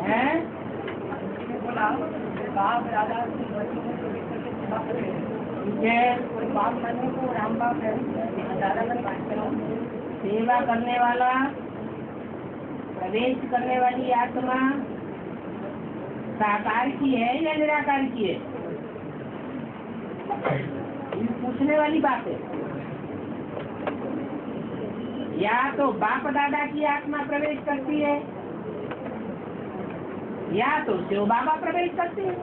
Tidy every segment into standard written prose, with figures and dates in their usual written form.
है सेवा करने वाला, प्रवेश करने वाली आत्मा साकार की है या निराकार की है? ये पूछने वाली बात है। या तो बाप दादा की आत्मा प्रवेश करती है या तो शिव बाबा प्रवेश करते हैं।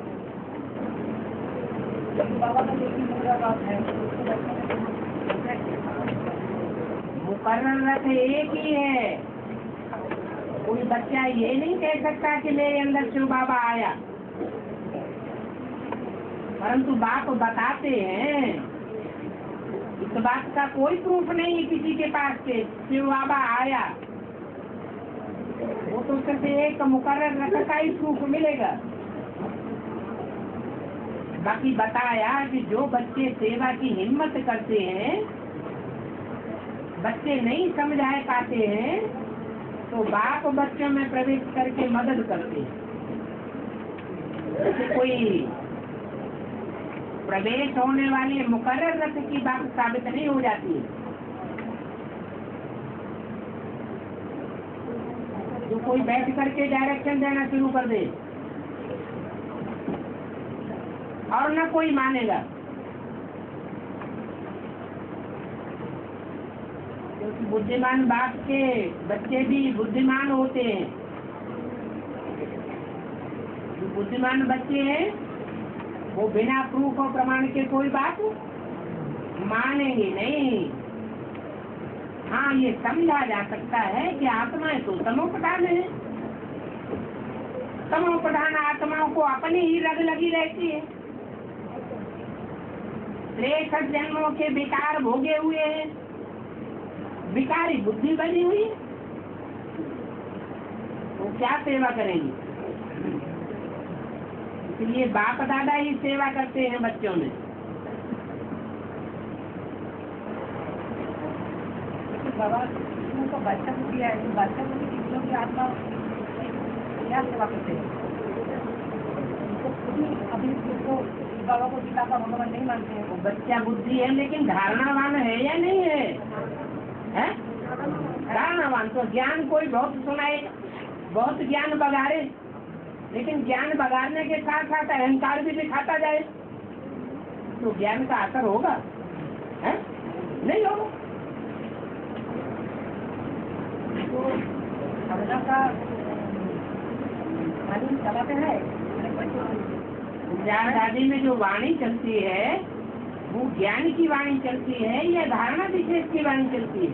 मुकर्रर रथ एक ही है। कोई बच्चा ये नहीं कह सकता कि मेरे अंदर शिव बाबा आया, परंतु बाप बताते हैं। इस बात का कोई प्रूफ नहीं है किसी के पास के शिव बाबा आया। वो तो सिर्फ एक मुकर्रर रथ का ही प्रूफ मिलेगा। बाकी बताया कि जो बच्चे सेवा की हिम्मत करते हैं, बच्चे नहीं समझाए पाते हैं, तो बाप बच्चों में प्रवेश करके मदद करते हैं। जैसे कोई प्रवेश होने वाले मुकर्रर रथ की बात साबित नहीं हो जाती है। तो कोई बैठ करके डायरेक्शन देना शुरू कर दे और न कोई मानेगा, क्योंकि बुद्धिमान बाप के बच्चे भी बुद्धिमान होते हैं। जो बुद्धिमान बच्चे हैं वो बिना प्रूफ और प्रमाण के कोई बात मानेंगे नहीं। हाँ, ये समझा जा सकता है कि आत्माएं तो तमोप्रधान है। तमोप्रधान आत्माओं को अपनी ही रग लगी रहती है। 63 जन्मों के विकार भोगे हुए हैं, विकारी बुद्धि बनी हुई, वो क्या सेवा करेंगी? इसलिए बाप दादा ही सेवा करते हैं बच्चों में। बच्चा को दिया है, बच्चा को किसी की आत्मा क्या सेवा करते हैं? अभी उसको बाबा को पिता का भगवान नहीं मानते हैं। वो बच्चा बुद्धि है लेकिन धारणावान है या नहीं है? हैं? धारणावान तो ज्ञान कोई बहुत सुनाए, बहुत ज्ञान बगाड़े, लेकिन ज्ञान बगाड़ने के साथ साथ अहंकार भी दिखाता जाए तो ज्ञान का असर होगा? है? नहीं होगा। तो समझा का चलाते हैं। ज्ञान दादी में जो वाणी चलती है वो ज्ञान की वाणी चलती है या धारणा विशेष की वाणी चलती है?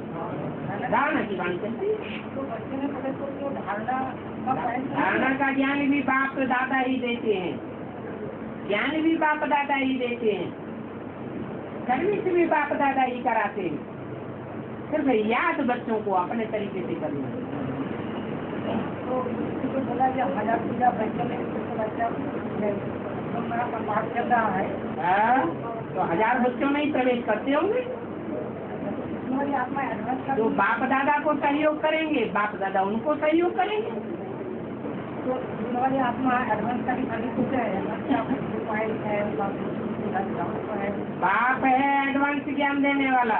धारणा की वाणी चलती है। तो बच्चे ने पता तो धारणा का ज्ञान भी बाप दादा ही देते हैं, ज्ञान भी बाप दादा ही देते हैं, सर्विस भी बाप दादा ही कराते हैं। सिर्फ याद बच्चों को अपने तरीके से करना। तो बोला जब 1000 पूजा बच्चों में बच्चा पाठ चल रहा है तो 1000 बच्चों में ही प्रवेश करते होंगे। तो बाप दादा को सहयोग करेंगे, बाप दादा उनको सहयोग करेंगे। तो वाली आत्मा एडवांस का बाप है एडवांस ज्ञान देने वाला।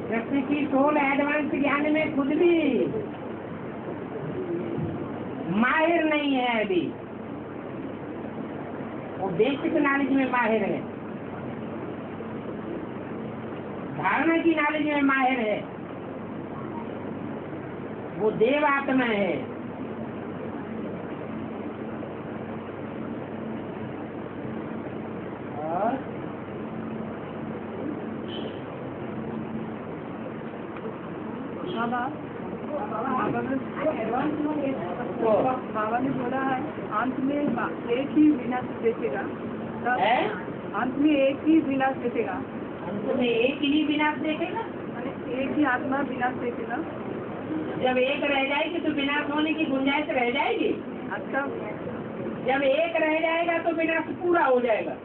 कृष्ण की सोल एडवांस ज्ञान में खुद भी माहिर नहीं है। अभी वो बेसिक नॉलेज में माहिर है, धारणा की नॉलेज में माहिर है। वो देव आत्मा है। और बाबा ने बोला है अंत में एक ही विनाश देखेगा। अंत में एक ही विनाश देखेगा। अंत में एक ही विनाश देखेगा। एक ही आत्मा विनाश देखेगा। जब एक रह जाएगी तो विनाश होने की गुंजाइश रह जाएगी। अच्छा, जब एक रह जाएगा तो विनाश पूरा हो जाएगा।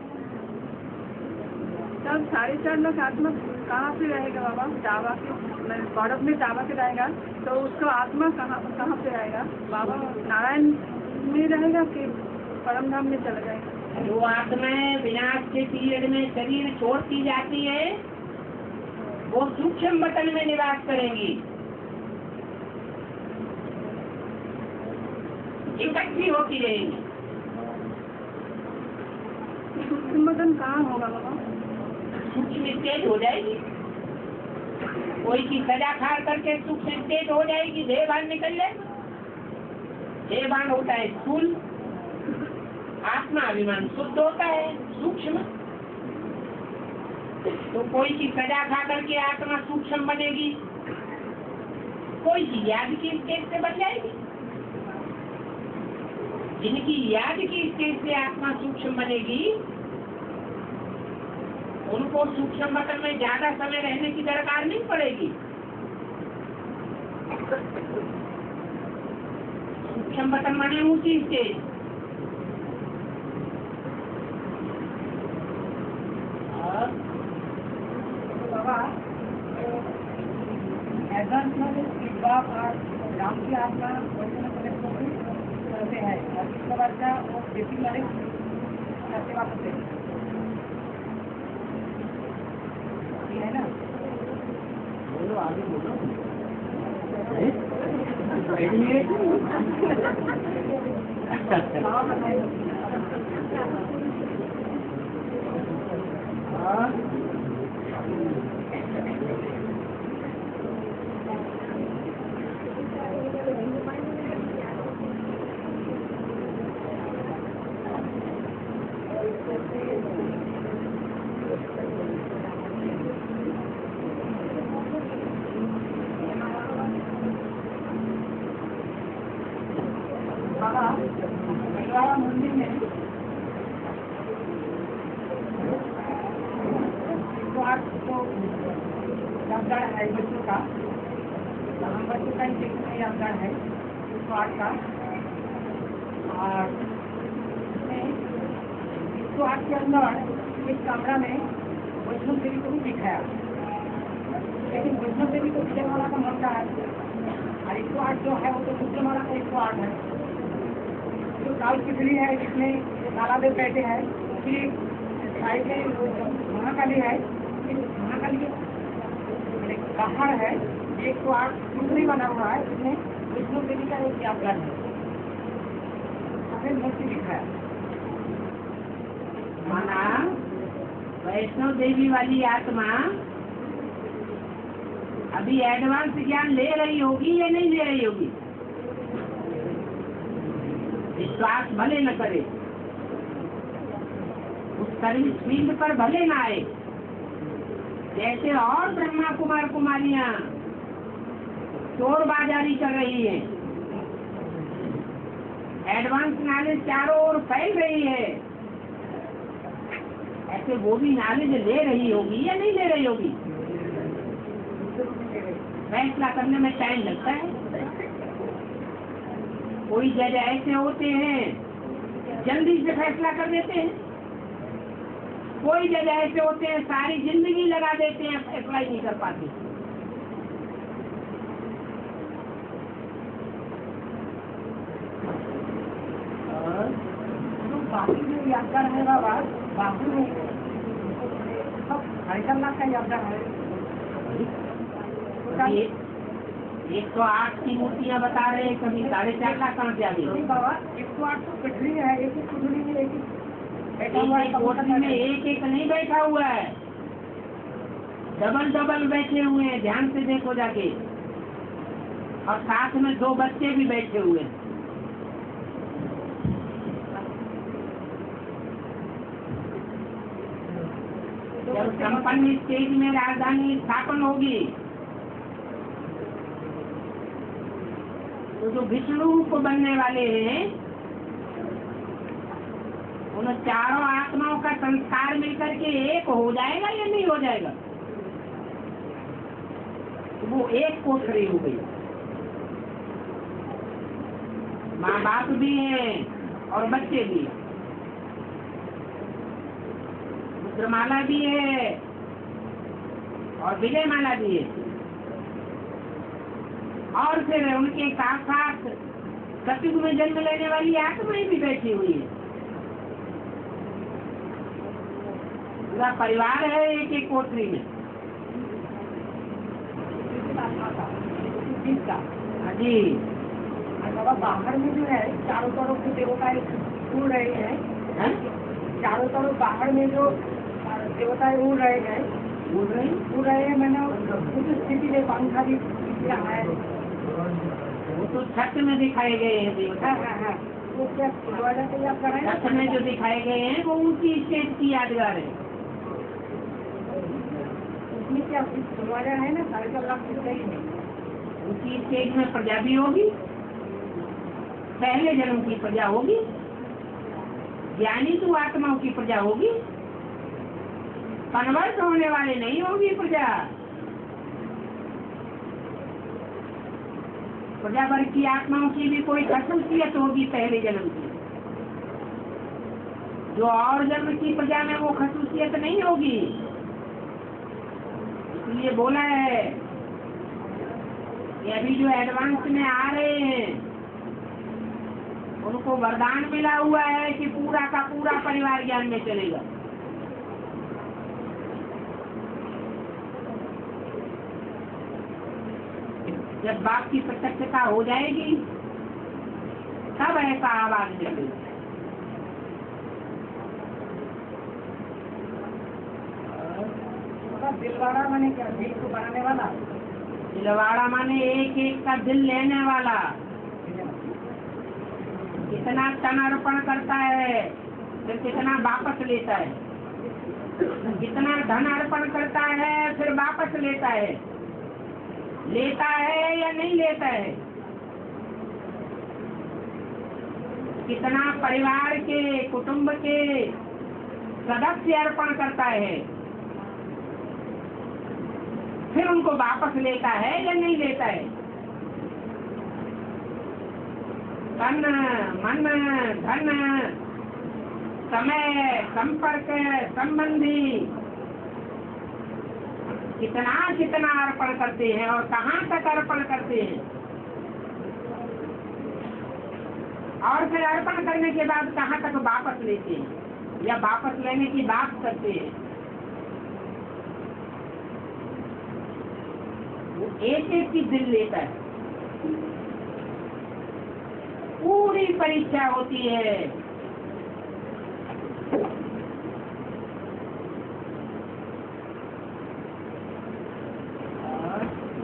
तब 4.5 लाख आत्मा कहाँ पे रहेगा बाबा? टावा के बर्फ में टावा के रहेगा तो उसका आत्मा कहाँ कहाँ पे रहेगा बाबा? नारायण में रहेगा कि परम धाम में चला जाएगा? जो आत्माएं विनाश के पीरियड में शरीर छोड़ती जाती है वो सूक्ष्म बटन में निवास करेंगी, इकट्ठी होती रहेंगी। सूक्ष्म बटन कहाँ होगा बाबा? सूक्ष्म स्टेज हो जाएगी, कोई की सजा खा करके सूक्ष्म स्टेज हो जाएगी, देहभान निकल जाएगा। देहभान होता है स्थूल, आत्मा अभिमान शुद्ध होता है सूक्ष्म। तो कोई की सजा खा करके आत्मा सूक्ष्म बनेगी, कोई की याद की स्टेज से बन जाएगी। जिनकी याद की स्टेज से आत्मा सूक्ष्म बनेगी उनको सूक्ष्म बटन में ज्यादा समय रहने की दरकार नहीं पड़ेगी। सूक्ष्म बटन बने ऊंची स्टेज। बाबा ऐसा बाप और राम की आत्मा करते हैं और इसका बच्चा वो बेटी वाले करते वापस है ना? बोलो आगे बोलो। मंदिर में तो यादगार है बच्चों का, तो हम बच्चों का ही देखने यादगार है 108 का। और 108 के अंदर एक कमरा में वैष्णव देवी को भी दिखाया, लेकिन वैष्णव देवी को विजय वाला का मनता है और 108 जो है वो तो विजय वाला का 108 है। जो काल पिछली है जिसमें कालादेव बैठे हैं, फिर साइड में महाकाली है, महाकाली पहाड़ है 108 टुकड़ी बना हुआ है, जिसमें विष्णु देवी का एक यादगार है, सफेद मूर्ति दिखाया। माना वैष्णव देवी वाली आत्मा अभी एडवांस ज्ञान ले रही होगी या नहीं ले रही होगी? विश्वास भले न करे, उस सर्विस फील्ड पर भले न आए, जैसे और ब्रह्मा कुमार कुमारियां चोर बाजारी कर रही है, एडवांस नॉलेज चारों ओर फैल रही है, ऐसे वो भी नॉलेज ले रही होगी या नहीं ले रही होगी? फैसला करने में टाइम लगता है। कोई जज ऐसे होते हैं जल्दी से फैसला कर देते हैं, कोई जज ऐसे होते हैं सारी जिंदगी लगा देते हैं, फैसला ही नहीं कर पाते। बाकी जो यादगार है बाबा, बाबू में सब 2.5 लाख का यादगार है। 108 की मूर्तियाँ बता रहे हैं, कभी 4.5 लाख कहाँ से आ गई? बाबा 108 तो कठरी है, एक एक कुठरी में एक बैठा हुआ है, कोठरी में एक एक नहीं बैठा हुआ है, डबल डबल बैठे हुए हैं, ध्यान से देखो जाके, और साथ में 2 बच्चे भी बैठे हुए हैं। जब संपन्न स्टेज में राजधानी स्थापन होगी तो जो विष्णु रूप बनने वाले हैं उन चारों आत्माओं का संस्कार मिलकर के एक हो जाएगा या नहीं हो जाएगा? तो वो एक कोठरी हो गई। माँ बाप भी हैं और बच्चे भी हैं, रुद्रमाला भी है और विजय माला दिए, और फिर उनके साथ साथ सतयुग में जन्म लेने वाली आत्माएं भी बैठी हुई है। पूरा परिवार है एक एक कोठरी में। जी। बाबा बाहर में जो है चारों तरफ से देवताएं उड़ रहे हैं, चारों तरफ बाहर में जो देवताएं उड़ रहे हैं, मैंने उस स्थिति में पंखा भी किया है। वो तो छत में दिखाए गए हैं देवता। वो क्या फुलवाड़ा से याद कर रहे हैं? छत में जो दिखाए गए हैं वो ऊंची स्टेज की यादगार है। उसमें क्या फुलवाड़ा है ना, 4.5 लाख सही नहीं। उसी स्टेज में प्रजा भी होगी, पहले जन्म की प्रजा होगी, ज्ञानी तो आत्माओं की प्रजा होगी, कन्वर्ट होने वाले नहीं होगी प्रजा। प्रजा वर्ग की आत्माओं की भी कोई खसूसियत होगी पहले जन्म की, जो और जन्म की प्रजा में वो खसूसियत नहीं होगी। इसलिए बोला है कि अभी जो एडवांस में आ रहे हैं उनको वरदान मिला हुआ है कि पूरा का पूरा परिवार ज्ञान में चलेगा। जब बाप की प्रत्यक्षता हो जाएगी तब ऐसा आवाज निकलेगा। दिलवाड़ा माने क्या? दिल को बनाने वाला। दिलवाड़ा माने एक एक का दिल लेने वाला। कितना तन अर्पण करता है फिर कितना वापस लेता है, कितना धन अर्पण करता है फिर वापस लेता है या नहीं लेता है, कितना परिवार के कुटुंब के सदस्य अर्पण करता है फिर उनको वापस लेता है या नहीं लेता है। तन मन धन समय संपर्क संबंधी कितना कितना अर्पण करते हैं और कहाँ तक अर्पण करते हैं, और फिर अर्पण करने के बाद कहाँ तक वापस लेते हैं या वापस लेने की बात करते हैं। वो एक एक की दिल लेता है। पूरी परीक्षा होती है।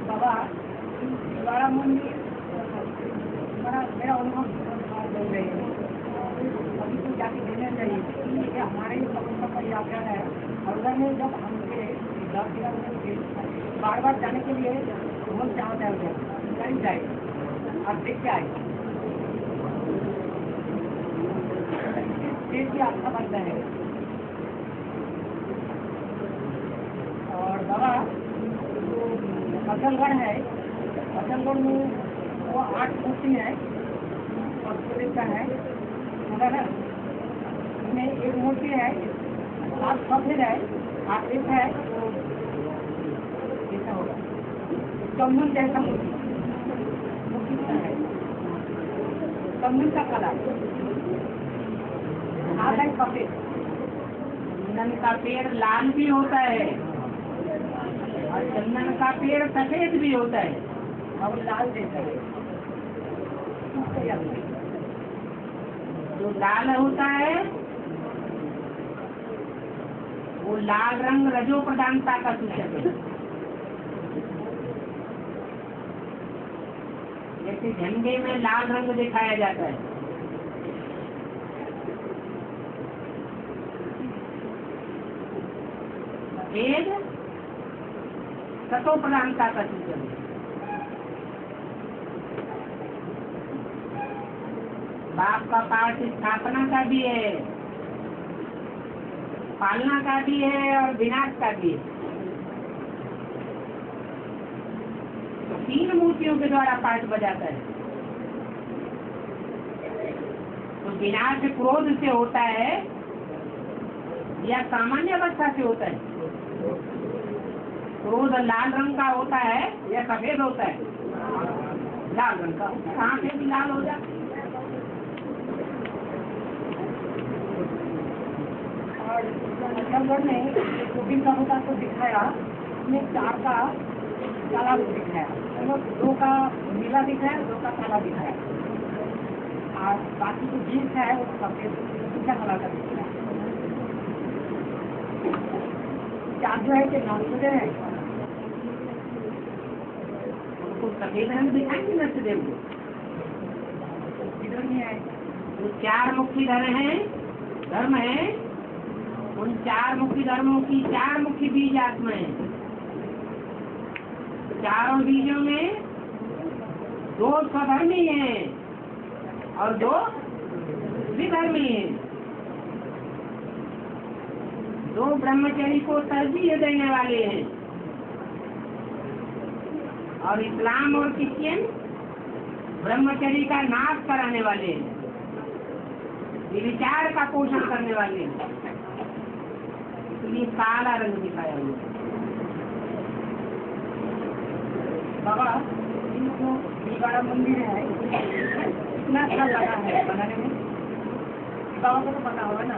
बाबा द्वारा मंदिर मेरा अनुभव बोल रहे हैं, अभी तो जाके देना चाहिए। ये हमारे समस्या का यात्रा है, और उधर में जब हमसे बार बार जाने के लिए हम चाहते हैं कहीं जाए और देख के आए, देश की आस्था बनता है। और बाबा अचलगढ़ है, अचलगढ़ में वो 8 मूर्ति है और सूर्य का है, मगर इसमें एक मूर्ति है, 7 सफेद है, 8 एक है, ऐसा होगा कमल जैसा मूर्ति है, कमल का कलर आधा सफेद। चंदन का पेड़ लाल भी होता है और चंदन का पेड़ सफेद भी होता है। और लाल जैसा है, जो लाल होता है वो लाल रंग रजो प्रधानता का सूचक है। जैसे झंडे में लाल रंग दिखाया जाता है, सफेद सतो प्रधानता का सूचक है। बाप का पाठ स्थापना का भी है, पालना का भी है और विनाश का भी है। तो 3 मूर्तियों के द्वारा पाठ बजाता है। तो विनाश क्रोध से होता है या सामान्य अवस्था से होता है? क्रोध लाल रंग का होता है या सफेद होता है? लाल रंग का। कहाँ से भी लाल हो जाए? और आजमगढ़ में गोविंद का होता तो दिखाया, उसमें 4 का काला रूप दिखाया, मतलब 2 का नीला दिखाया, 2 का काला दिखाया, और बाकी जो जीन्स है वो सफेद ऊंचा कलर का दिखाया। चार जो है कि नौसदेव है, उनको सफेद रंग दिखाएंगे नर्सदेव को। इधर नहीं है। जो 4 मुख्य धर्म है, उन 4 मुख्य धर्मों की 4 मुख्य बीज आत्माएं। चारों बीजों में 2 स्वधर्मी हैं और 2 विधर्मी हैं। 2 ब्रह्मचर्य को तरजीह देने वाले हैं और इस्लाम और क्रिश्चियन ब्रह्मचर्य का नाश कराने वाले हैं, विचार का पोषण करने वाले हैं। इसलिए काला रंग दिखाया हुआ। बाबा इन जो बड़ा मंदिर है इतना अच्छा लगा है बनाने में, बाबा को तो पता होगा ना,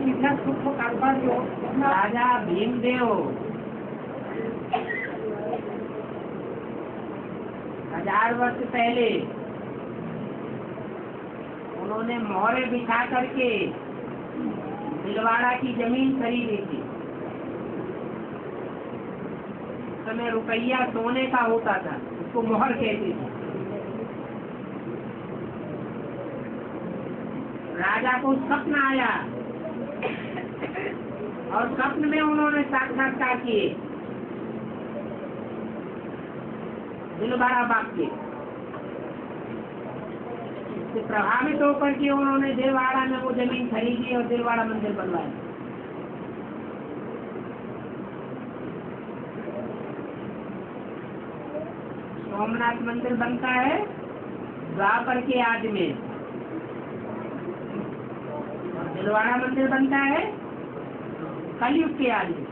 इतना सूक्ष्म कारोबार जो राजा भीमदेव 1000 वर्ष पहले उन्होंने मोहरे बिछा करके दिलवाड़ा की जमीन खरीदी थी। उस समय रुपया सोने का होता था, उसको मोहर कहते थे। राजा को स्वप्न आया और स्वप्न में उन्होंने साक्षात्कार किए दिलवाड़ा बाग के। इससे प्रभावित होकर के उन्होंने दिलवाड़ा में वो जमीन खरीदी और दिलवाड़ा मंदिर बनवाया। सोमनाथ मंदिर बनता है द्वापर के आदि में, और दिलवाड़ा मंदिर बनता है कलयुग के आदि में।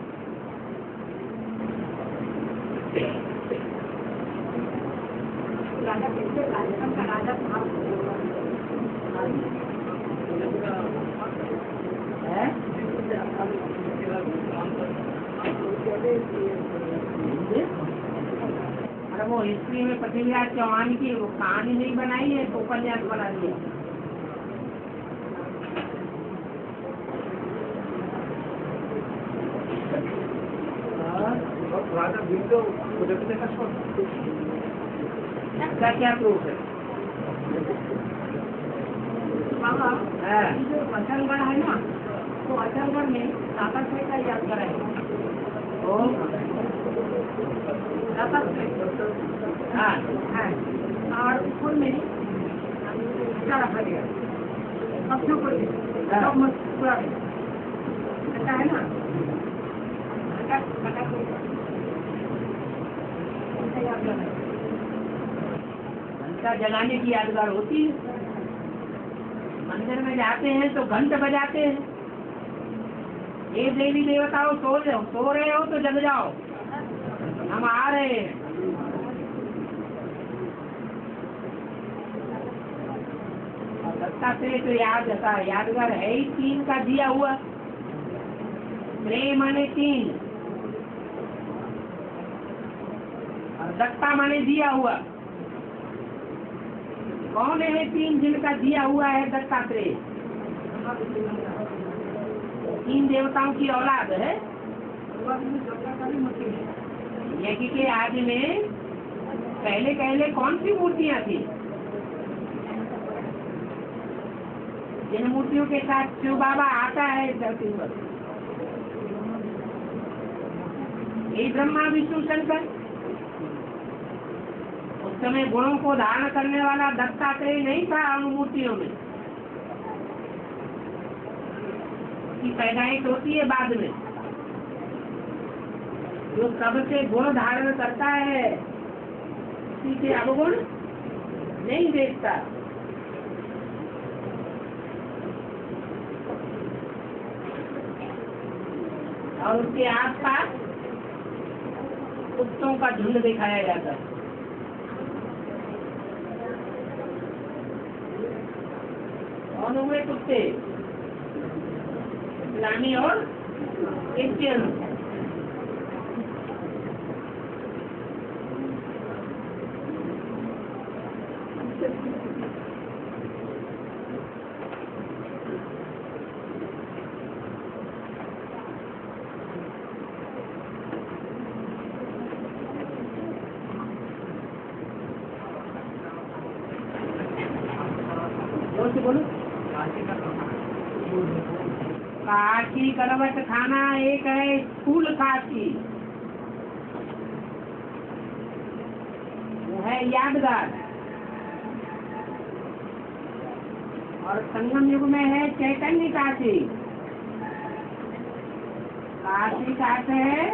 राजा कैसे राजस्थान का राजा था है? अरे वो हिस्ट्री में पृथ्वीराज चौहान की वो कहानी नहीं बनाई है तो उपन्यास बना दिया। राजा भीमदेव इसका क्या प्रूफ है? बाबा हाँ। जो अचलगढ़ है ना, तो अचलगढ़ में दाताश्रेय का याद कराए, ओ, दाताश्रेय हाँ, है, और ऊपर में क्या रखा गया, सबसे ऊपर में सब मत पूरा ऐसा है ना, याद कराए। घंटा जलाने की यादगार होती है। मंदिर में जाते हैं तो घंट बजाते हैं, ये देवी देवताओं सो रहे हो तो जग जाओ, हम आ रहे हैं। और दत्तात्रेय तो यादगार है ही 3 का दिया हुआ। प्रेम माने 3 और दत्ता माने दिया हुआ। कौन है 3 जिनका दिया हुआ है दत्तात्रेय? 3 देवताओं की औलाद है। यज्ञ के आदि में पहले कौन सी मूर्तियां थी? जिन मूर्तियों के साथ शिव बाबा आता है धरती पर, ये ब्रह्मा विष्णु शंकर। उस समय गुणों को धारण करने वाला दत्तात्रेय नहीं था उन मूर्तियों में, उसकी पैदाइश होती है बाद में। जो सबसे गुण धारण करता है उसी से अवगुण नहीं देखता। और उसके आसपास कुत्तों का झुंड दिखाया जाता है। कौन हुए कुत्ते? इस्लामी और क्रिश्चियन। बोलो। काशी करवट खाना एक है स्थूल काशी, वो है यादगार, और संगम युग में है चैतन्य काशी। काशी का अर्थ है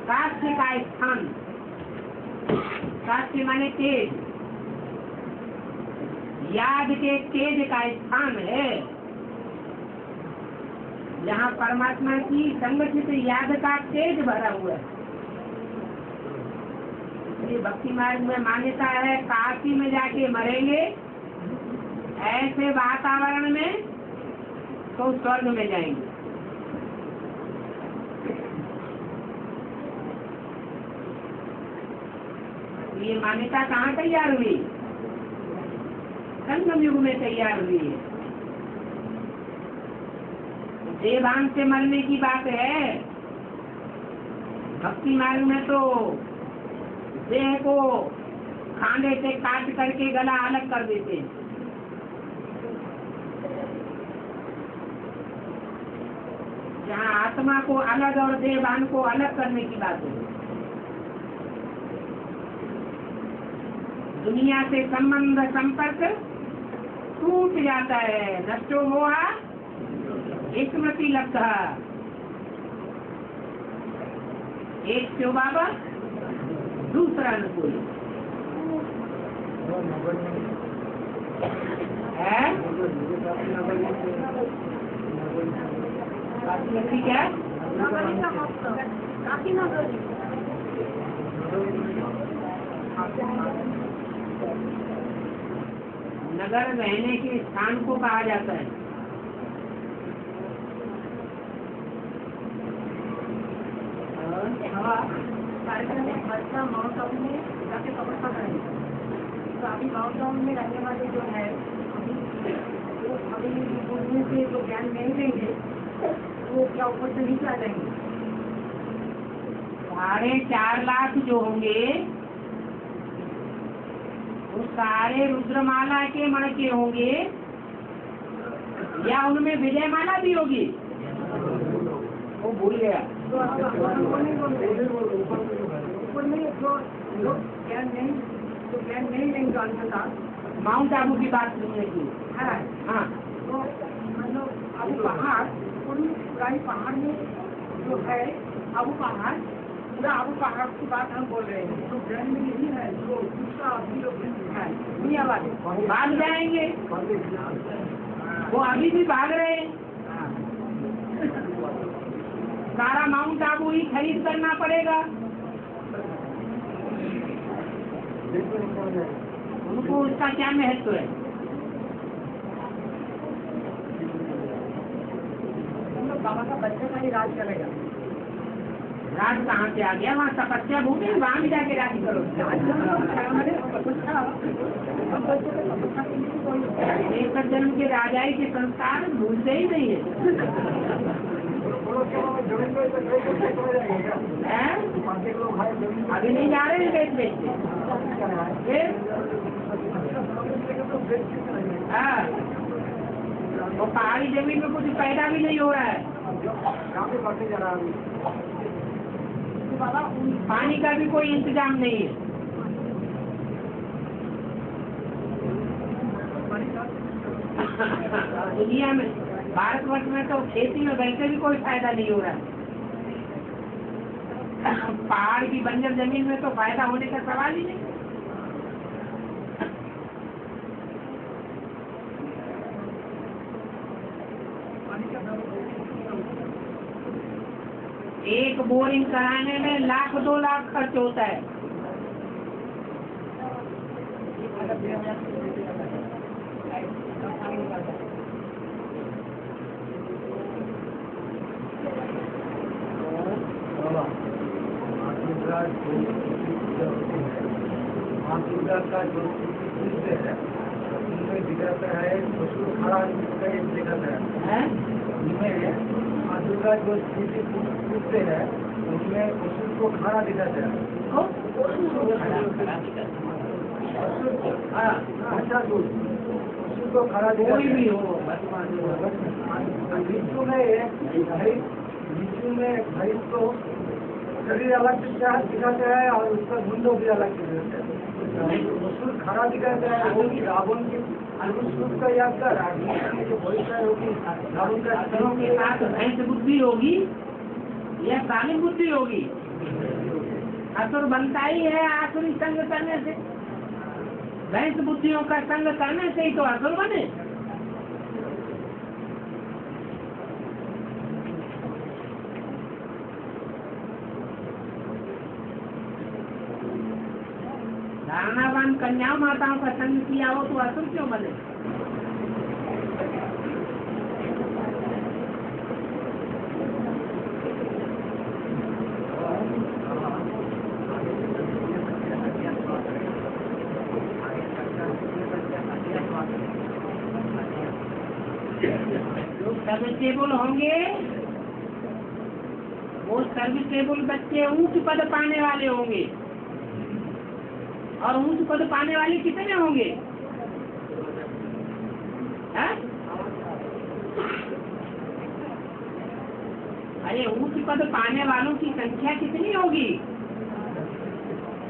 काशी का स्थान। काशी माने तेज, याद के तेज का स्थान है, जहाँ परमात्मा की संगठित याद का तेज भरा हुआ है। ये भक्ति मार्ग में मान्यता है, काशी में जाके मरेंगे ऐसे वातावरण में तो स्वर्ग में जाएंगे। ये मान्यता कहाँ तैयार हुई? संगम युग में तैयार हुई है। देवांग से मरने की बात है। भक्ति मार्ग में तो देह को खांडे से काट करके गला अलग कर देते हैं। जहाँ आत्मा को अलग और देवान को अलग करने की बात है। दुनिया से संबंध संपर्क टूट जाता है। नष्टो मोहा स्मृति लगता, एक क्यों बाबा दूसरा अनुकूल है। क्या नगर रहने के स्थान को कहा जाता है। माउंट टाउन में जाके व्यवस्था करेंगे। तो अभी माउंट टाउन में रहने वाले जो है अभी बोलने से जो ज्ञान नहीं लेंगे वो क्या ऊपर से नीचे आ जाएंगे। 4.5 लाख जो होंगे वो सारे रुद्रमाला के मण के होंगे या उनमें विजयमाला भी होगी? वो भूल गया। ऊपर में जो ज्ञान नहीं लेंगे अंततः माउंट आबू की बात सुनने की। हाँ तो मतलब अबू पहाड़ पूरा पहाड़ में जो है अबू पहाड़ पूरा अबू पहाड़ की बात हम बोल रहे हैं। तो ज्ञान में यही है जो दूसरा अभी लोग है दुनिया वाले भाग जाएंगे। वो अभी भी भाग रहे हैं। सारा माउंट आबू ही खरीद करना पड़ेगा उनको। उसका क्या महत्व है? बाबा का बच्चे का ही राज चलेगा। राज कहाँ से आ गया? वहाँ तपस्या भूमि, वहाँ भी जाके राज करो। एक जन्म के राजाई के संस्कार भूलते ही नहीं है। अभी नहीं जा रहे हैं बेच बेचते। हाँ, वो पहाड़ी जमीन में कुछ पैदा भी नहीं हो रहा है। पानी का भी कोई इंतजाम नहीं है। दुनिया में भारतवर्ष में तो खेती में वैसे भी कोई फायदा नहीं हो रहा है। पहाड़ की बंजर जमीन में तो फायदा होने का सवाल ही नहीं। एक बोरिंग कराने में 1,00,000 2 लाख खर्च होता है। का जो है उनमें दिखाता है पशु खड़ा दिखाता है। उनमें माँ दुर्गा जो स्थिति पूछते हैं उनमें पशु को खड़ा दिखाता है। अच्छा दूध पशु को खड़ा दिखाता है। विष्णु में भैंस को शरीर अलग दिखाता है और उसका धुंधो भी अलग दिखाता है। पशु खड़ा दिखाता है वो रावण की अनुरूप का याद कर जो भविष्य होगी रावण का अक्षरों के साथ भैंस बुद्धि होगी या काली बुद्धि होगी। असुर बनता ही है आसुरी संग करने से। भैंस बुद्धियों का संग करने से ही तो असुर बने। धारणावान कन्या माताओं का संग किया हो तो असुर क्यों बने? जो सर्विसेबल होंगे वो सर्विसेबल बच्चे ऊंच पद पाने वाले होंगे। और ऊंच पद पाने वाले कितने होंगे? अरे ऊंच पद पाने वालों की संख्या कितनी होगी?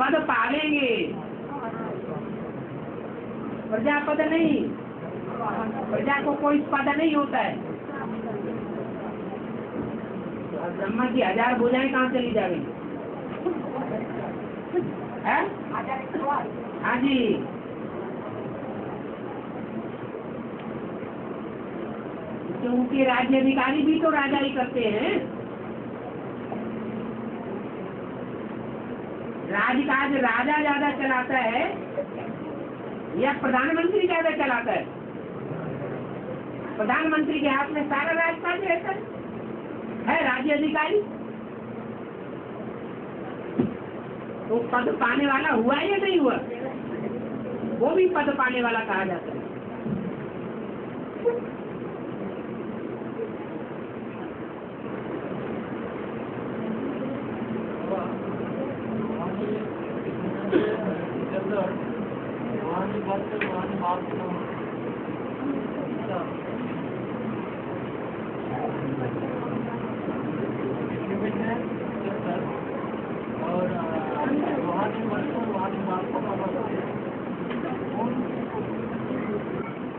पद पालेंगे, प्रजापद नहीं। प्रजा को कोई पद नहीं होता है। ब्रह्मा की 1000 भुजाएं कहाँ चली जाएंगी? हाँ जी। क्योंकि राज्य अधिकारी भी तो राजा ही करते हैं। राजकाज राजा ज्यादा चलाता है या प्रधानमंत्री ज्यादा चलाता है? प्रधानमंत्री के हाथ में सारा राजकाज रहता है राज्य अधिकारी। तो पद पाने वाला हुआ या नहीं हुआ? वो भी पद पाने वाला कहा जाता है।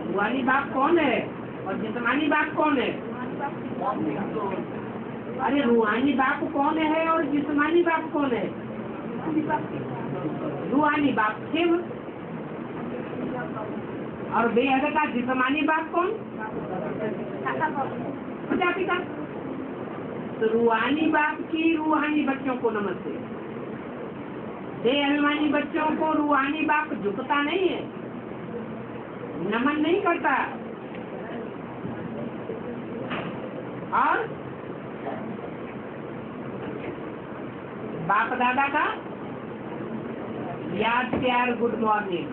रूहानी बाप कौन है और जिस्मानी बाप कौन है? अरे रूहानी बाप कौन है और जिस्मानी बाप कौन है? रूहानी बाप शिव और बेहद का जिस्मानी बाप कौन? प्रजापिता। तो रूहानी बाप की रूहानी बच्चों को नमस्ते। बेअभिमानी बच्चों को रूहानी बाप झुकता नहीं है, नमन नहीं करता। और बाप दादा का याद प्यार गुड मॉर्निंग।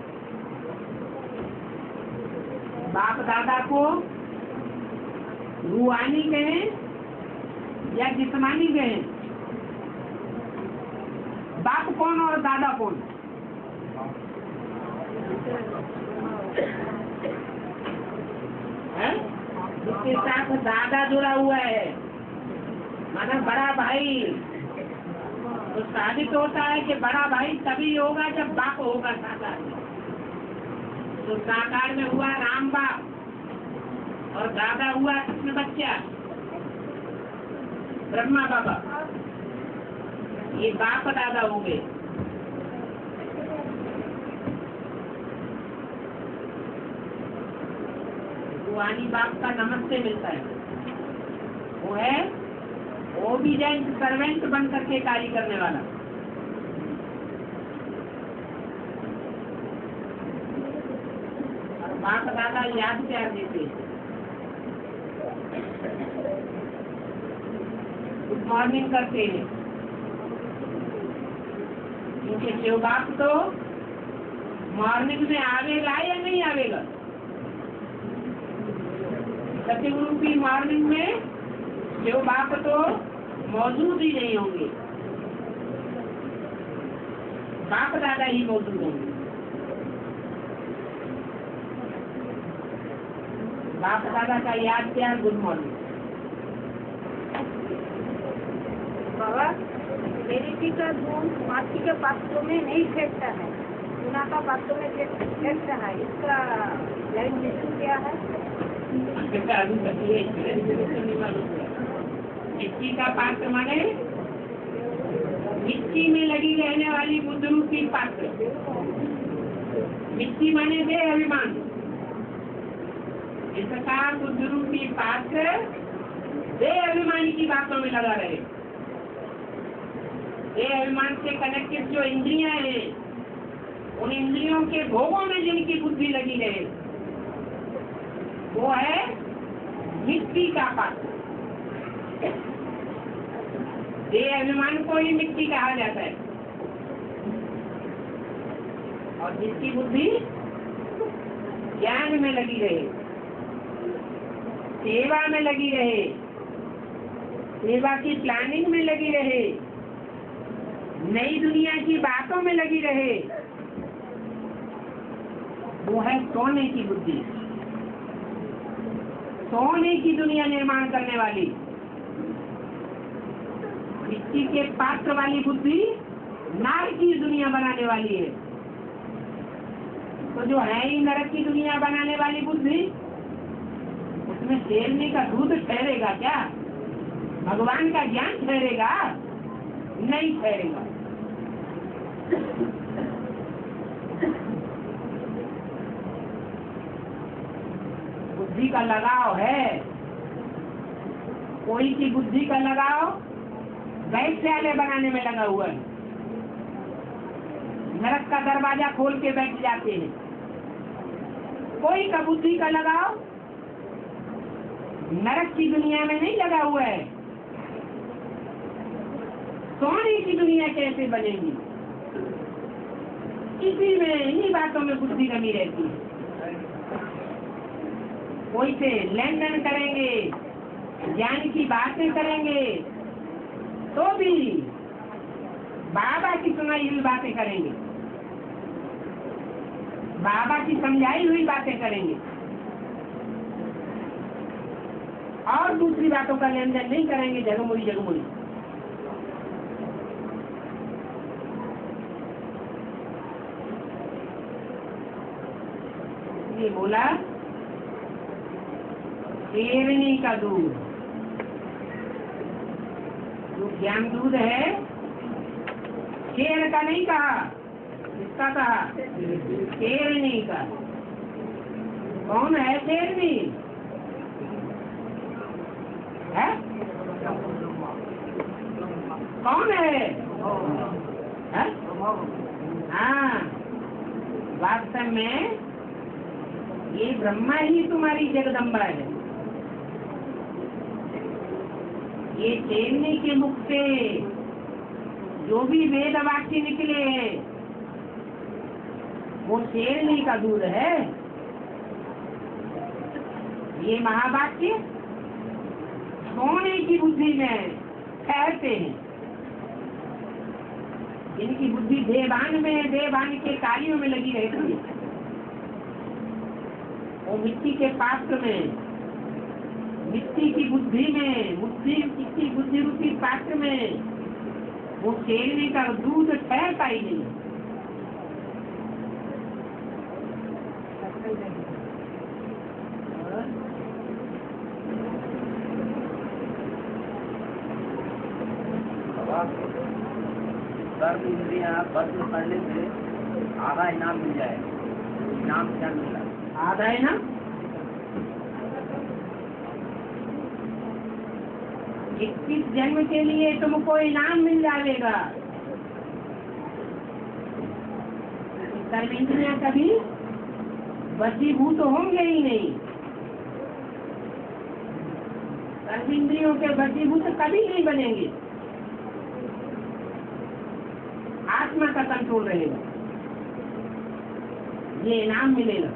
बाप दादा को रूहानी कहें या जिस्मानी कहें? बाप कौन और दादा कौन? जिसके साथ दादा जुड़ा हुआ है माना बड़ा भाई, तो साबित होता है कि बड़ा भाई तभी होगा जब बाप होगा साकार। तो साकार में हुआ राम बाप और दादा हुआ कृष्ण बच्चा ब्रह्मा बाबा। ये बाप दादा हो गए। रूहानी बाप का नमस्ते मिलता है। वो है ओबीडेंट सर्वेंट बन करके कार्य करने वाला। और बाप दादा याद प्यार देते हैं। गुड मॉर्निंग करते हैं। इनके शिव बाप तो मॉर्निंग में आवेगा या नहीं आवेगा? सतगुरु की मॉर्निंग में शिव बाप तो मौजूद ही नहीं होंगे, बाप दादा ही मौजूद होंगे। बाप दादा का याद प्यार गुड मॉर्निंग। बाबा मेरी का दूध माटी के पात्रों में नहीं फेंकता है, चूना का पात्रों में फेंकता है, इसका डेफिनेशन क्या है? मिट्टी का पात्र माने मिट्टी में लगी रहने वाली बुद्धरू की पात्र। मिट्टी माने दे अभिमान। इसका बुद्धरू की पात्र दे अभिमान की बातों में लगा रहे। दे अभिमान से कनेक्टेड जो इंद्रियां हैं, उन इंद्रियों के भोगों में जिनकी बुद्धि लगी रहे, वो है मिट्टी का पात्र। ये अभिमान को ही मिट्टी कहा जाता है। और जिसकी बुद्धि ज्ञान में लगी रहे, सेवा में लगी रहे, सेवा की प्लानिंग में लगी रहे, नई दुनिया की बातों में लगी रहे, वो है सोने की बुद्धि। सोने की दुनिया निर्माण करने वाली। मिट्टी के पात्र वाली बुद्धि नार की दुनिया बनाने वाली है। तो जो है ही नरक की दुनिया बनाने वाली बुद्धि, उसमें शेरनी का दूध ठहरेगा क्या? भगवान का ज्ञान ठहरेगा? नहीं ठहरेगा। बुद्धि का लगाव है। कोई की बुद्धि का लगाव वैश्यालय बनाने में लगा हुआ है। नरक का दरवाजा खोल के बैठ जाते हैं। कोई का बुद्धि का लगाव नरक की दुनिया में नहीं लगा हुआ है। सोने की दुनिया कैसे बनेगी, इसी में इन्हीं बातों में बुद्धि कमी रहती है। कोई से लेन देन करेंगे, ज्ञान की बातें करेंगे, तो भी बाबा की सुनाई हुई बातें करेंगे, बाबा की समझाई हुई बातें करेंगे, और दूसरी बातों का लेन देन नहीं करेंगे। जगमुड़ी जगमुड़ी ये बोला शेरनी का दूध, जो ज्ञान दूध है, शेर का नहीं कहा, किसका कहा? शेरनी का। कौन है शेरनी? है? कौन है? हाँ, वास्तव में ये ब्रह्मा ही तुम्हारी जगदम्बा है। ये शेरनी के मुख से जो भी वेद वाक्य निकले हैं, वो शेरनी का दूध है। ये महावाक्य सोने की बुद्धि में ठहरते हैं। जिनकी बुद्धि देवान में, देवान के कार्यों में लगी रहती है, वो मिट्टी के पात्र में, मिट्टी की बुद्धि में, मिट्टी बुद्धि रूपी पात्र में वो शेरनी का दूध ठहरता ही नहीं। कर्म इंद्रियां भस्म करने से आधा इनाम मिल जाए। इनाम क्या मिला? आधा है ना? 21 जन्म के लिए तुमको इनाम मिल जाएगा। कर्म इंद्रियां कभी वशीभूत होंगे ही नहीं। कर्म इंद्रियों के वशीभूत कभी नहीं बनेंगे। आत्मा का कंट्रोल रहेगा, ये इनाम मिलेगा।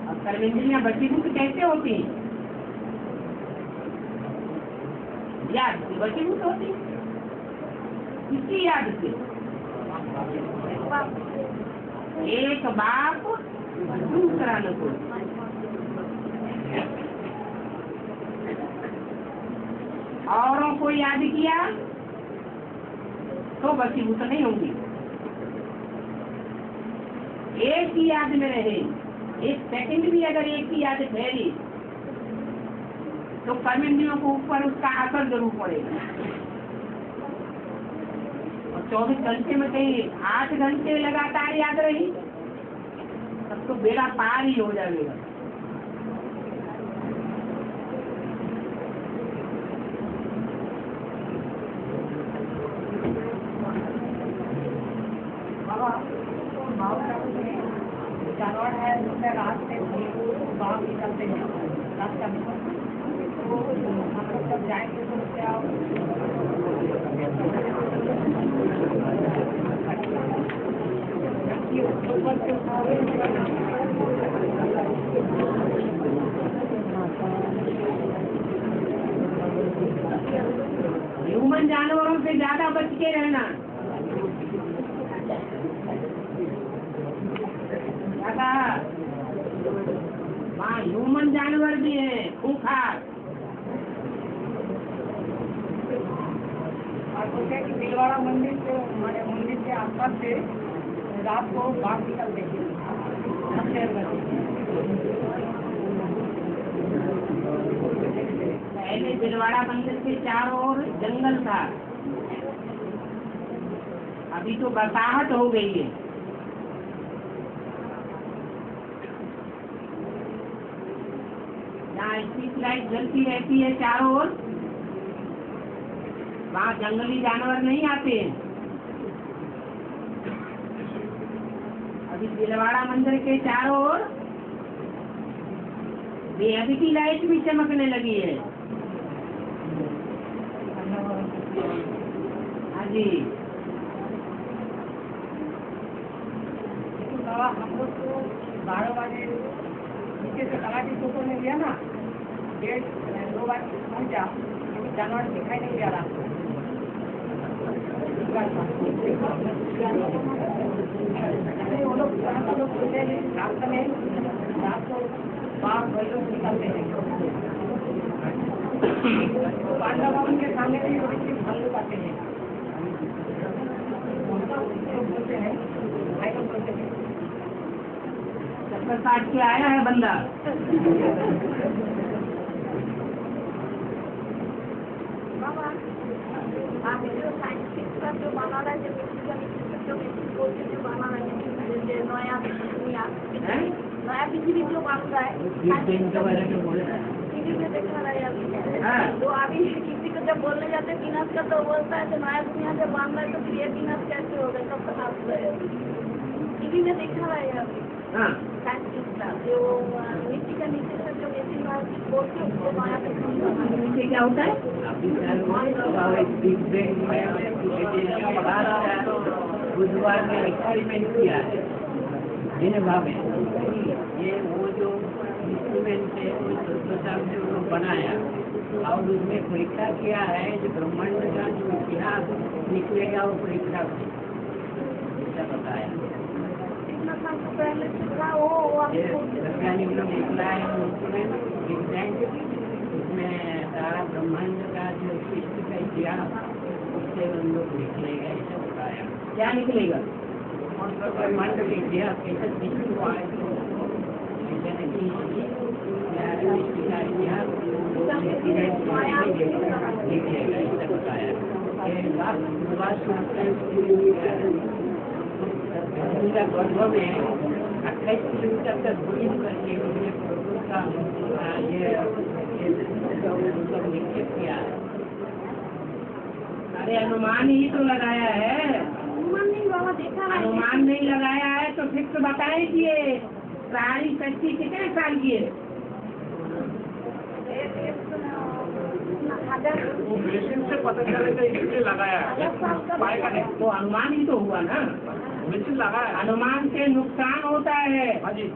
और कर्मेंद्रियां वशीभूत कैसे होती हैं? याद से वशीभूत होती है। किसकी याद से? एक बाप दूसरा न कोई। औरों को याद किया तो वशीभूत नहीं होंगी। एक की याद में रहे, एक सेकंड भी अगर एक की याद ठहरी तो कर्मेंद्रियों को ऊपर उसका असर जरूर पड़ेगा। और 24 घंटे में कहीं 8 घंटे लगातार याद रही तब तो बेड़ा पार ही हो जाएगा। जानवर है उसमें रात से बाहर निकलते हैं, रास्ता में तो हम लोग जब जाएंगे तो क्या ह्यूमन जानवरों से ज्यादा बच के रहना। वहाँ ह्यूमन जानवर भी है, खूंखार। और सोचे कि दिलवाड़ा मंदिर से मंदिर के आसपास से रात को बाहर निकलते हैं। पहले दिलवाड़ा मंदिर के चारों ओर जंगल था, अभी तो बसाहट हो गई है। जहाँ स्ट्रीट लाइट जलती रहती है चारों ओर, वहाँ जंगली जानवर नहीं आते हैं। अभी दिलवाड़ा मंदिर के चारों ओर बेहद की लाइट भी चमकने लगी है। हाँ जी, हम लोग को 12 बजे नीचे से तलाटी टोटो ने लिया ना, 1:30-2 बजे पहुँचा, जानवर दिखाई नहीं दे रहा। वो लोग रास्ते में रात को बाहर वही लोग निकलते हैं। पांडा भवन के सामने भी हम लोग आते हैं, बोलते हैं भाई लोग बोलते हैं चक्कर काट के आया है बंदा। आप जो साइंटिस्ट का जो बना रहा है, जो बोलते जो बना रहा है, नया पृथ्वी जो बन रहा है, टीवी में देखा रहा है अभी। तो अभी किसी को जब बोलने जाते विनाश का तो बोलता है तो नया दुनिया जब बन रहा है तो फिर ये विनाश कैसे होगा, सब पता है। टीवी में देखा रहा है अभी साइंटिस्ट का, जो मिट्टी का नीचे से जो बेसिन बोलते हैं उसको नया पृथ्वी बना रहा है। नीचे क्या होता है? बुधवार में एक्सपेरिमेंट किया है जिनेवा में। ये वो जो इंस्ट्रूमेंट है वो 14 साल से उन्होंने बनाया और उसमें परीक्षा किया है जो ब्रह्मांड का जो इतिहास निकलेगा वो परीक्षा ऐसा बताया। पहले से था वो वैज्ञानिक लोग निकला है इंस्ट्रूमेंट उसमें सारा ब्रह्मांड का जो सृष्टि का इतिहास उससे उन लोग निकलेगा ऐसा बताया। क्या निकलेगा? और ब्रह्मांड का इतिहास कैसे सृष्टि हुआ है ऐसा नहीं सृष्टि का इतिहास निकलेगा ऐसा बताया। गर्भ में 28 किलोमीटर तक दूरी करके का ये निक्षेप किया है। अरे अनुमान ही तो लगाया है। अनुमान नहीं बाबा देखा है। अनुमान नहीं लगाया है तो फिक्स बताए कि ये प्राणी शक्ति कितने साल की है? वो मशीन से पता चलेगा इसलिए लगाया है, पाएगा नहीं। तो अनुमान ही तो हुआ ना। मशीन लगाया है। अनुमान से नुकसान होता है, हाँ जी,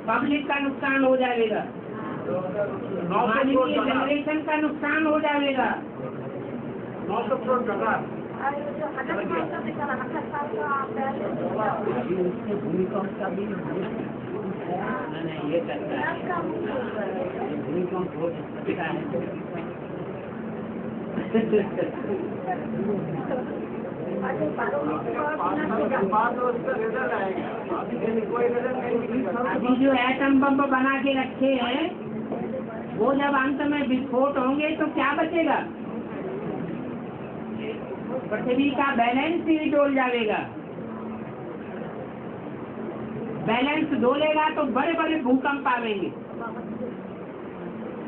पब्लिक का नुकसान हो जाएगा, 900 करोड़ जगह, जनरेशन का नुकसान हो जाएगा। 900 करोड़ जगह। अभी उसके भूमिकंप का भी नहीं ये करता है, भूमिकंप हो सकता है। अभी जो एटम बम बना के रखे हैं वो जब अंत में विस्फोट होंगे तो क्या बचेगा? पृथ्वी का बैलेंस ही डोल जाएगा। बैलेंस डोलेगा तो बड़े बड़े भूकंप आवेंगे।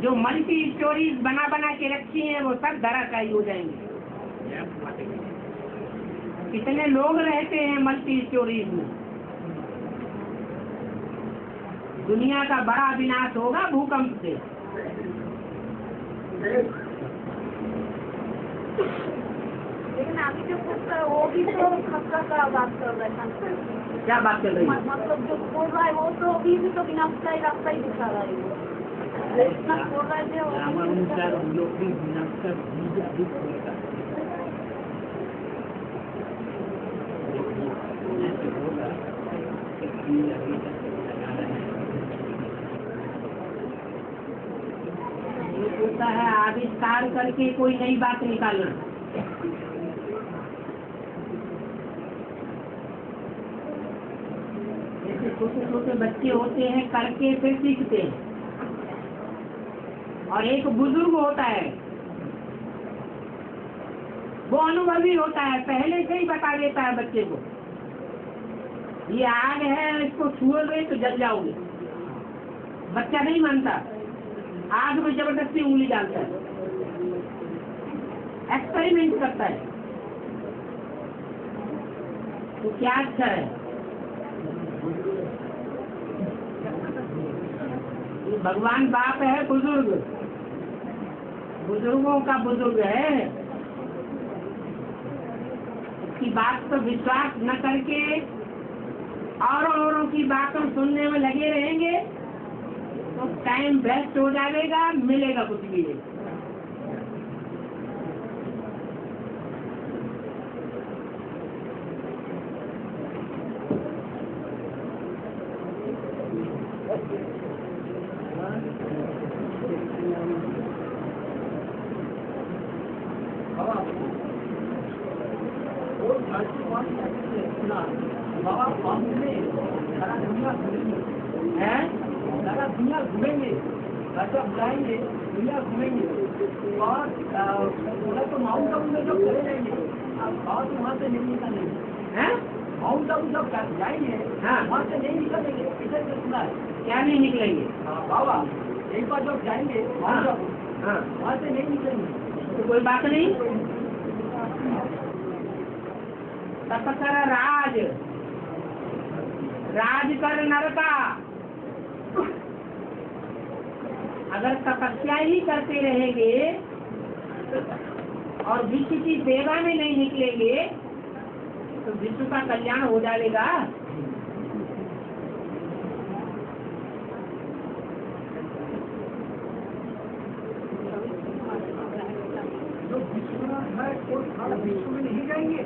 जो मल्टी स्टोरीज बना बना के रखी हैं वो सब धराशायी हो जाएंगे। कितने लोग रहते हैं मल्टी स्टोरीज में? दुनिया का बड़ा विनाश होगा भूकंप से। लेकिन अभी जो पूछता है वो भी तो खतरा का बात कर रहा है। क्या बात कर रही है? मतलब जो बोल रहा है वो तो अभी भी तो विनाश का ही रास्ता ही दिखा रहा है। इतना बोल रहा है जो अनुसार जो भी विनाश का बीज अधिक होगा, होगा अभी तक लगा रहे हैं। ये होता है आविष्कार करके कोई नई बात निकालना। जैसे छोटे छोटे बच्चे होते हैं करके फिर सीखते हैं, और एक बुजुर्ग होता है वो अनुभवी होता है, पहले से ही बता देता है बच्चे को ये आग है, इसको छुओगे तो जल जाओगे। बच्चा नहीं मानता, आग में जबरदस्ती उंगली डालता है, एक्सपेरिमेंट करता है। तो क्या अच्छा है? ये भगवान बाप है, बुजुर्ग, बुजुर्गों का बुजुर्ग है। उसकी बात पर विश्वास न करके औरों की बातों सुनने में लगे रहेंगे तो टाइम वेस्ट हो जाएगा, मिलेगा कुछ भी नहीं। हैं? सारा दुनिया घूमेंगे, जब जाएंगे दुनिया घूमेंगे और पूरा तो माउंट आबू में जब चले जाएंगे और वहाँ से नहीं निकलेंगे। हैं? माउंट आबू जब जाएंगे हाँ। वहाँ से नहीं निकलेंगे, इधर से सुना है। क्या नहीं निकलेंगे? बाबा एक बार जब जाएंगे माउंट आबू हाँ, वहाँ से नहीं निकलेंगे। तो कोई बात नहीं। तपस्या राज कर नरका। अगर तपस्या ही करते रहेंगे और विश्व की सेवा में नहीं निकलेंगे तो विश्व का कल्याण हो जाएगा। जो विश्वनाथ है वो सारा विश्व में नहीं जाएंगे।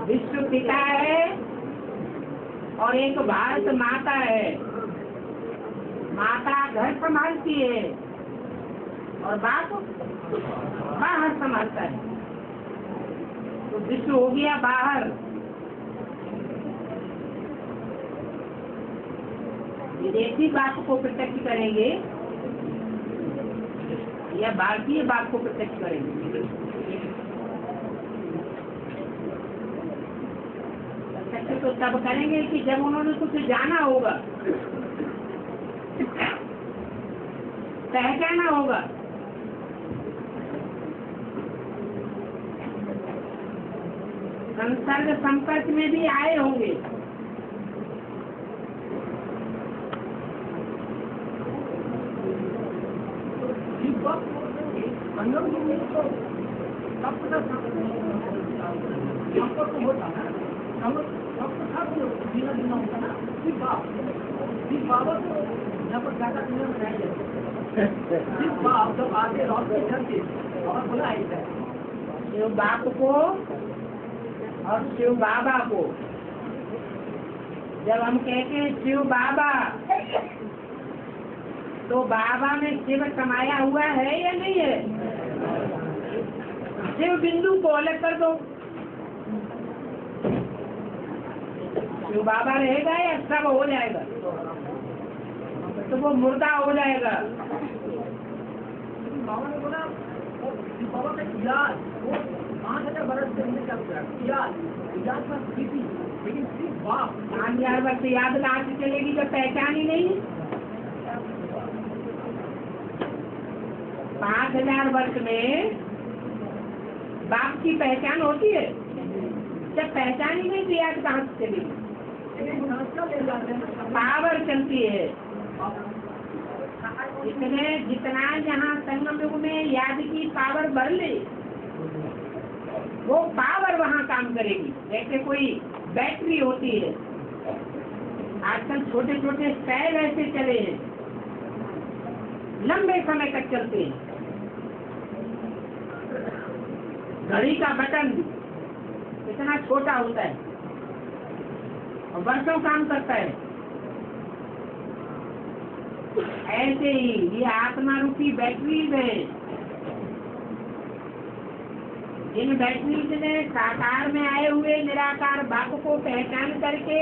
विश्व पिता है और एक भारत माता है। माता घर संभालती है और बाप बाहर संभालता है। तो विश्व हो गया बाहर। विदेशी बाप को प्रत्यक्ष करेंगे या भारतीय बाप को प्रत्यक्ष करेंगे? प्रत्यक्ष तो तब करेंगे कि जब उन्होंने कुछ जाना होगा, पहचाना होगा। संसर्ग संपर्क में भी आए होंगे। शिव बाप को और शिव बाबा को जब हम कहते हैं शिव बाबा, तो बाबा में शिव समाया हुआ है या नहीं है? शिव बिंदु को अलग कर दो, शिव बाबा रहेगा या सब हो जाएगा? तो वो मुर्दा हो जाएगा। बाबा ने बोला बाबा का इलाज वो 5000 बरस से नहीं चल रहा, इलाज में स्थिति, लेकिन सिर्फ बाप 5000 वर्ष याद कहाँ से चलेगी जब पहचान ही नहीं? 5000 वर्ष में बाप की पहचान होती है? जब पहचान ही नहीं तो याद कहाँ से चलेगी? पावर चलती है। इसने जितना जहाँ संगम युग में याद की पावर बढ़ ली, वो पावर वहाँ काम करेगी। जैसे कोई बैटरी होती है, आजकल छोटे छोटे सेल ऐसे चले हैं, लंबे समय तक चलते हैं। घड़ी का बटन इतना छोटा होता है और वर्षों काम करता है। ऐसे ही ये आत्मा रूपी बैटरीज है। इन बैटरीज ने साकार में आए हुए निराकार बाप को पहचान करके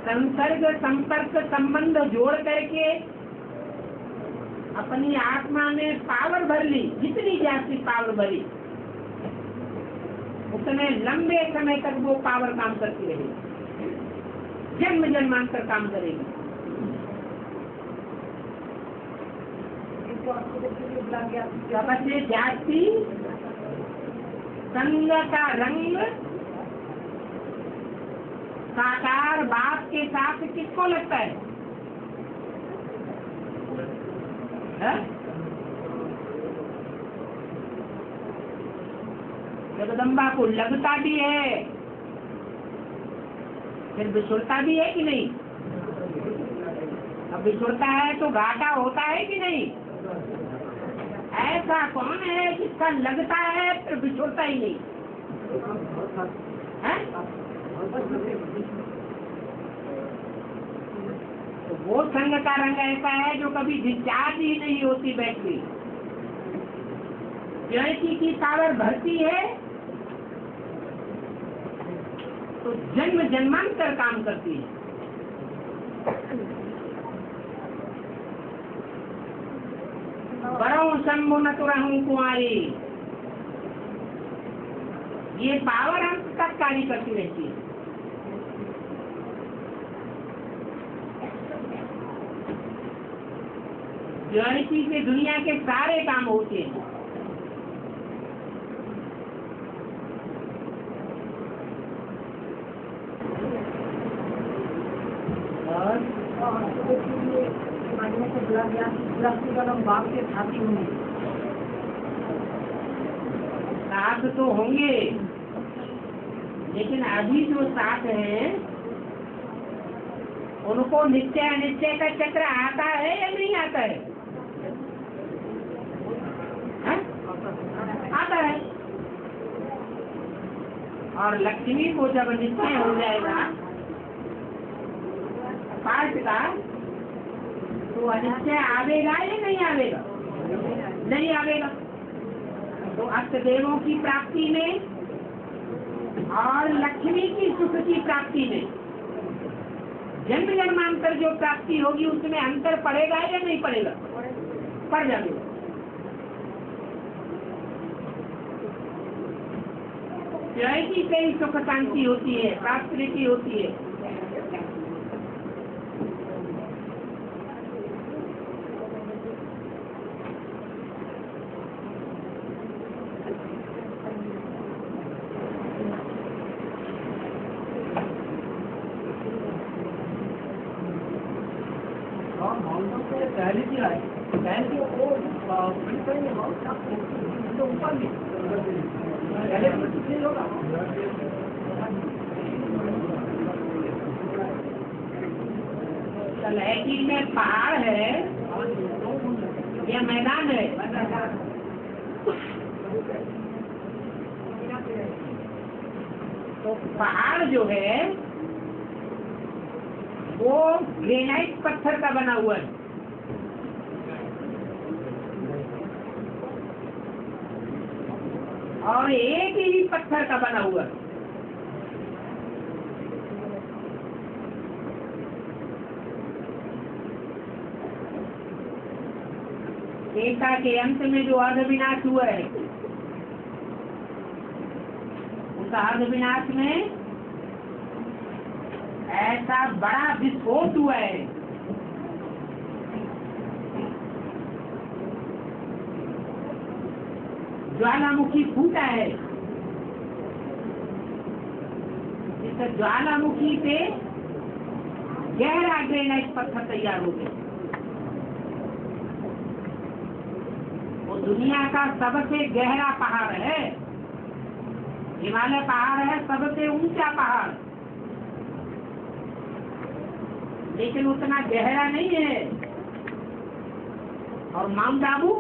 संसर्ग संपर्क संबंध जोड़ करके अपनी आत्मा में पावर भर ली। जितनी जाती पावर भरी, उतने लंबे समय तक वो पावर काम करती रहेगी, जन्म जन्मांतर काम करेगी। सबसे जाति संग का रंग साकार बाप के साथ किसको लगता है? जगदम्बा को लगता भी है, फिर बिछुड़ता भी है कि नहीं? अब बिछुड़ता है तो घाटा होता है कि नहीं? ऐसा कौन है जिसका लगता है फिर बिछुड़ता ही नहीं है? तो वो संग का रंग ऐसा है जो कभी डिस्चार्ज ही नहीं होती बैटरी। प्योरिटी की पावर भरती है तो जन्म जन्मांतर काम करती है। बरऊ शंभु न तो रहूं कुंवारी, ये पावर अंत तक कार्य करती रहती है। प्योरिटी से दुनिया के सारे काम होते हैं। बाप के साथी होंगे, साथ तो होंगे, लेकिन अभी जो साथ है उनको निश्चय अनिश्चय का चक्र आता है या नहीं आता है? आता है। और लक्ष्मी को जब निश्चय हो जाएगा पाठ का, तो अनिश्चय आवेगा या नहीं आवेगा? नहीं आवेगा। तो अष्टदेवों की प्राप्ति में और लक्ष्मी की सुख की प्राप्ति में जन्म जन्मांतर जो प्राप्ति होगी उसमें अंतर पड़ेगा या नहीं पड़ेगा? पड़ जाएगा। प्योरिटी से ही सुख शांति होती है, प्रॉस्पेरिटी होती है। पहले क्या है पहले वो ऊपर में पहले नहीं होगा तलहटी में पहाड़ है या मैदान है? तो पहाड़ जो है वो ग्रेनाइट पत्थर का बना हुआ है। और एक ही पत्थर का बना हुआ है। त्रेता के अंत में जो अर्ध विनाश हुआ है, उस अर्ध विनाश में ऐसा बड़ा विस्फोट हुआ है ज्वालामुखी फूटा है। इस ज्वालामुखी से गहरा ग्रेनाइट पत्थर तैयार हो गया। वो दुनिया का सबसे गहरा पहाड़ है। हिमालय पहाड़ है सबसे ऊंचा पहाड़, लेकिन उतना गहरा नहीं है। और माउंट आबू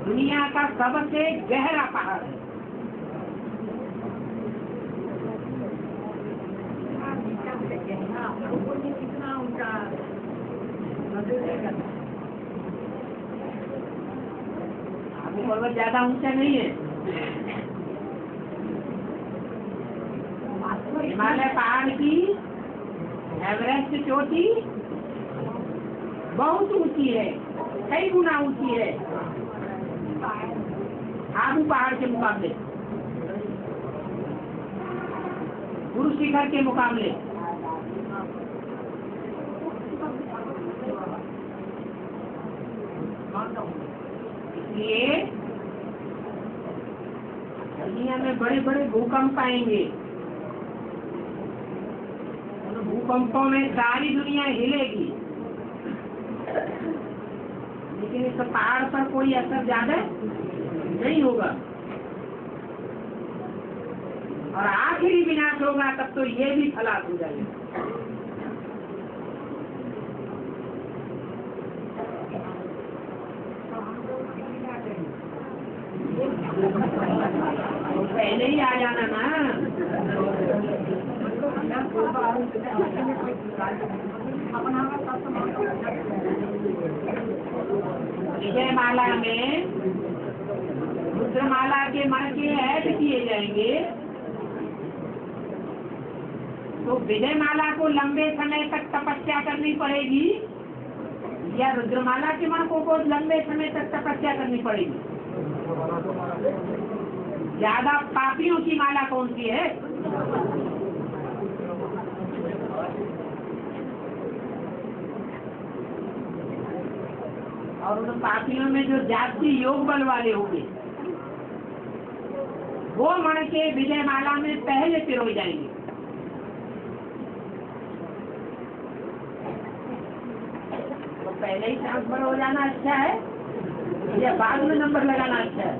दुनिया का सबसे गहरा पहाड़ है। कितना ऊंचा आबू पर्वत ज्यादा ऊंचा नहीं है। हिमालय पहाड़ की एवरेस्ट चोटी बहुत ऊंची है, कई गुना ऊंची है आबू पहाड़ के मुकाबले, गुरु शिखर के मुकाबले। इसलिए दुनिया में बड़े बड़े भूकंप आएंगे। भूकंपों में सारी दुनिया हिलेगी, लेकिन इस पहाड़ पर कोई असर ज्यादा नहीं होगा। और आखिरी विनाश होगा तब तो ये भी हलाक हो जाएगा। तो पहले ही आ जाना ना। विजयमाला में रुद्रमाला के मणके ऐड किए जाएंगे, तो विजयमाला को लंबे समय तक तपस्या करनी पड़ेगी या रुद्रमाला के मणकों को लंबे समय तक तपस्या करनी पड़ेगी? ज्यादा पापियों की माला कौन सी है? और उन पापियों में जो जाति योग बल वाले होंगे वो मणके विजयमाला में पहले पिरो जाएंगे। तो पहले ही ट्रांसफर हो जाना अच्छा है या बाद में नंबर लगाना अच्छा है?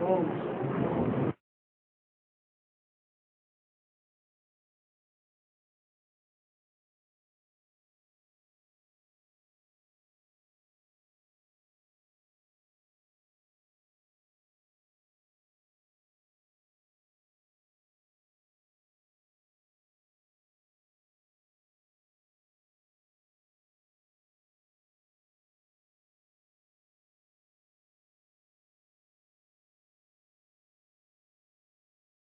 Oh.